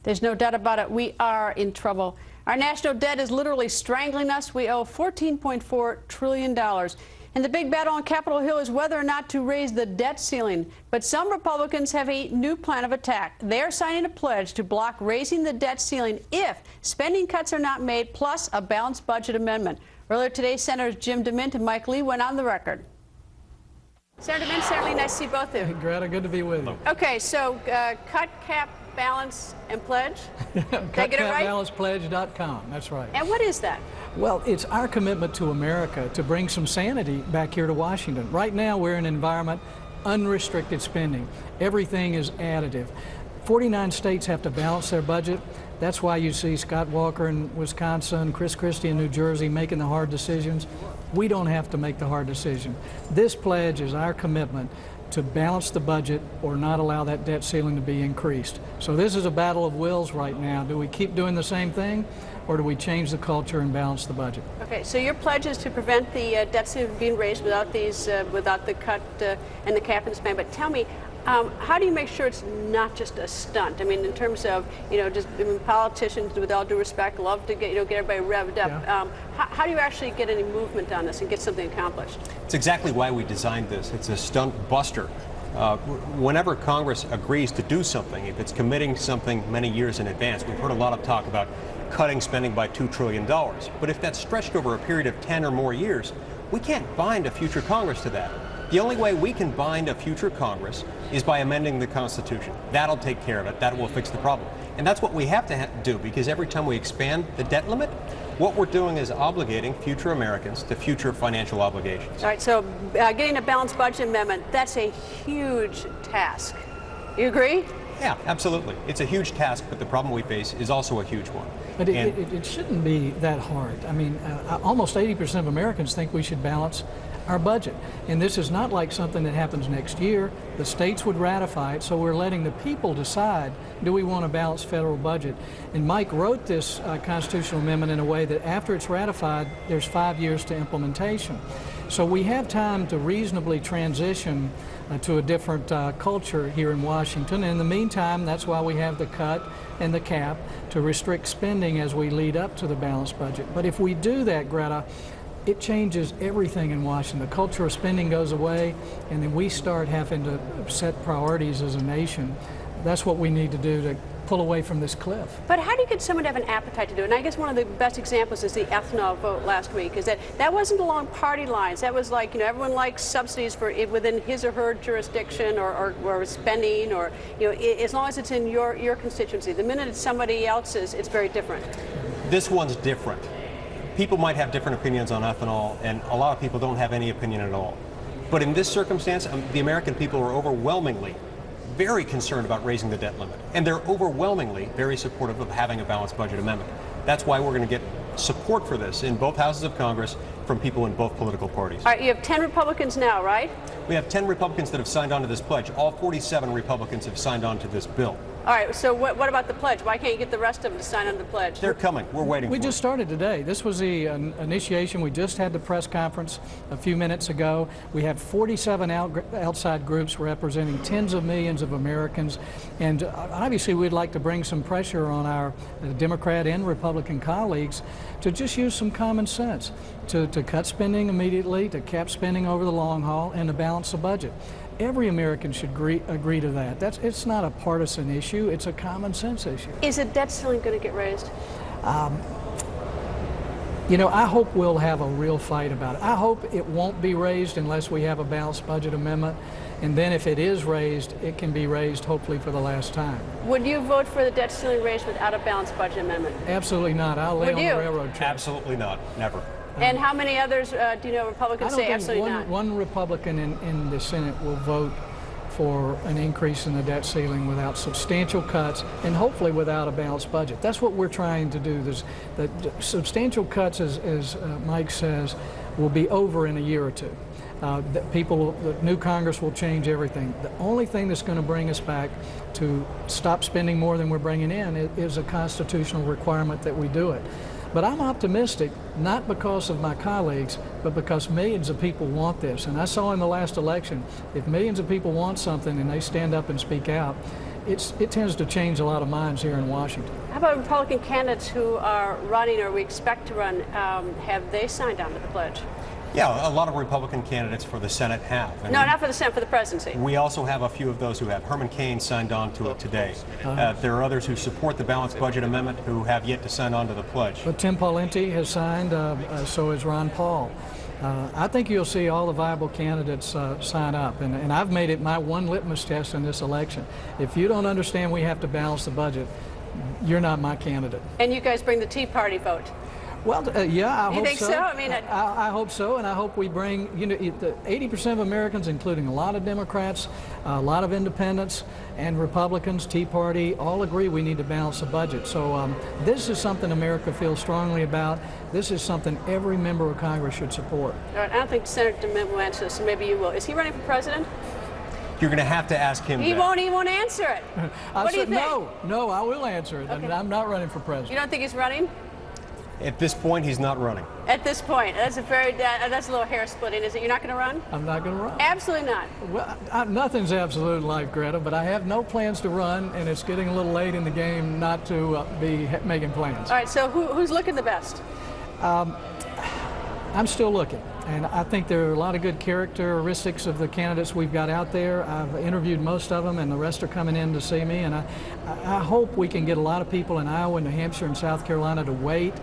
There's no doubt about it. We are in trouble. Our national debt is literally strangling us. We owe $14.4 trillion. And the big battle on Capitol Hill is whether or not to raise the debt ceiling. But some Republicans have a new plan of attack. They're signing a pledge to block raising the debt ceiling if spending cuts are not made, plus a balanced budget amendment. Earlier today, Senators Jim DeMint and Mike Lee went on the record. Senator DeMint, Senator Lee, nice to see both of you. Hey, Greta, good to be with you. Okay, so cut, cap, balance, and pledge? CutCapBalancePledge.com, that's right. And what is that? Well, it's our commitment to America to bring some sanity back here to Washington. Right now, we're in an environment, unrestricted spending. Everything is additive. 49 states have to balance their budget. That's why you see Scott Walker in Wisconsin, Chris Christie in New Jersey making the hard decisions. We don't have to make the hard decision. This pledge is our commitment to balance the budget or not allow that debt ceiling to be increased. So this is a battle of wills right now. Do we keep doing the same thing, or do we change the culture and balance the budget? Okay, so your pledge is to prevent the debt ceiling being raised without these, without the cut and the cap and spend. But tell me, how do you make sure it's not just a stunt? I mean, in terms of, politicians, with all due respect, love to get, get everybody revved up. Yeah. How do you actually get any movement on this and get something accomplished? It's exactly why we designed this. It's a stunt buster. Whenever Congress agrees to do something, if it's committing something many years in advance, we've heard a lot of talk about cutting spending by $2 trillion. But if that's stretched over a period of 10 or more years, we can't bind a future Congress to that. The only way we can bind a future Congress is by amending the Constitution. That'll take care of it. That will fix the problem. And that's what we have to do, because every time we expand the debt limit, what we're doing is obligating future Americans to future financial obligations. All right, so getting a balanced budget amendment, that's a huge task. You agree? Yeah, absolutely. It's a huge task, but the problem we face is also a huge one. But it shouldn't be that hard. I mean, almost 80% of Americans think we should balance our budget. And this is not like something that happens next year. The states would ratify it, so we're letting the people decide, do we want a balanced federal budget? And Mike wrote this constitutional amendment in a way that after it's ratified, there's 5 years to implementation. So we have time to reasonably transition to a different culture here in Washington. And in the meantime, that's why we have the cut and the cap to restrict spending as we lead up to the balanced budget. But if we do that, Greta, it changes everything in Washington. The culture of spending goes away, and then we start having to set priorities as a nation. That's what we need to do to pull away from this cliff. But how do you get someone to have an appetite to do it? And I guess one of the best examples is the ethanol vote last week, is that wasn't along party lines. That was like, everyone likes subsidies for within his or her jurisdiction or spending, or, as long as it's in your constituency. The minute it's somebody else's, it's very different. This one's different. People might have different opinions on ethanol, and a lot of people don't have any opinion at all. But in this circumstance, the American people are overwhelmingly very concerned about raising the debt limit. And they're overwhelmingly very supportive of having a balanced budget amendment. That's why we're going to get support for this in both houses of Congress from people in both political parties. All right, you have 10 Republicans now, right? We have 10 Republicans that have signed on to this pledge. All 47 Republicans have signed on to this bill. All right, so what about the pledge? Why can't you get the rest of them to sign on the pledge? They're coming. We're waiting for We just started today. This was the initiation. We just had the press conference a few minutes ago. We have 47 outside groups representing tens of millions of Americans. And obviously, we'd like to bring some pressure on our Democrat and Republican colleagues to just use some common sense, to cut spending immediately, to cap spending over the long haul, and to balance the budget. Every American should agree to that. It's not a partisan issue, it's a common sense issue. Is the debt ceiling going to get raised? I hope we'll have a real fight about it. I hope it won't be raised unless we have a balanced budget amendment. And then if it is raised, it can be raised hopefully for the last time. Would you vote for the debt ceiling raised without a balanced budget amendment? Absolutely not. I'll lay on the railroad track. Absolutely not. Never. And how many others do you know Republicans say absolutely not? One Republican in the Senate will vote for an increase in the debt ceiling without substantial cuts and hopefully without a balanced budget. That's what we're trying to do. The substantial cuts, as Mike says, will be over in a year or two. The new Congress will change everything. The only thing that's going to bring us back to stop spending more than we're bringing in is a constitutional requirement that we do it. But I'm optimistic, not because of my colleagues, but because millions of people want this. And I saw in the last election, if millions of people want something and they stand up and speak out, it tends to change a lot of minds here in Washington. How about Republican candidates who are running or we expect to run? Have they signed on to the pledge? Yeah, a lot of Republican candidates for the Senate have. And No, not for the Senate, for the presidency. we also have a few of those who have. Herman Cain signed on to it today. There are others who support the balanced budget amendment who have yet to sign on to the pledge. But Tim Pawlenty has signed, so has Ron Paul. I think you'll see all the viable candidates sign up, and I've made it my one litmus test in this election. If you don't understand we have to balance the budget, you're not my candidate. And you guys bring the Tea Party vote. Well, yeah, I hope so. You think so? I mean, I hope so, and I hope we bring, 80% of Americans, including a lot of Democrats, a lot of independents, and Republicans, Tea Party, all agree we need to balance the budget. So this is something America feels strongly about. This is something every member of Congress should support. All right, I don't think Senator DeMint will answer this, so maybe you will. Is he running for president? You're going to have to ask him He that. won't answer it. What do you think? No, I will answer it. Okay. I'm not running for president. You don't think he's running? At this point, he's not running. At this point, that's a little hair splitting, is it? You're not going to run? I'm not going to run. Absolutely not. Well, nothing's absolute in life, Greta, but I have no plans to run, and it's getting a little late in the game not to be making plans. All right, so who's looking the best? I'm still looking, and I think there are a lot of good characteristics of the candidates we've got out there. I've interviewed most of them, and the rest are coming in to see me, and I hope we can get a lot of people in Iowa, New Hampshire, and South Carolina to wait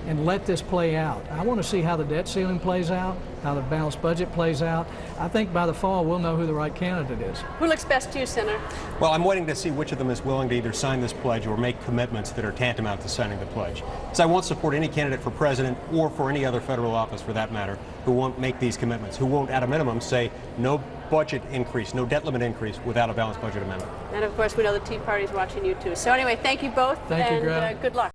and let this play out. I want to see how the debt ceiling plays out, how the balanced budget plays out. I think by the fall we'll know who the right candidate is. Who looks best to you, Senator? Well, I'm waiting to see which of them is willing to either sign this pledge or make commitments that are tantamount to signing the pledge. So I won't support any candidate for president or for any other federal office for that matter who won't make these commitments, who won't at a minimum say no budget increase, no debt limit increase without a balanced budget amendment. And of course we know the Tea Party's watching you too. So anyway, thank you both. Thank you, Greta. And good luck.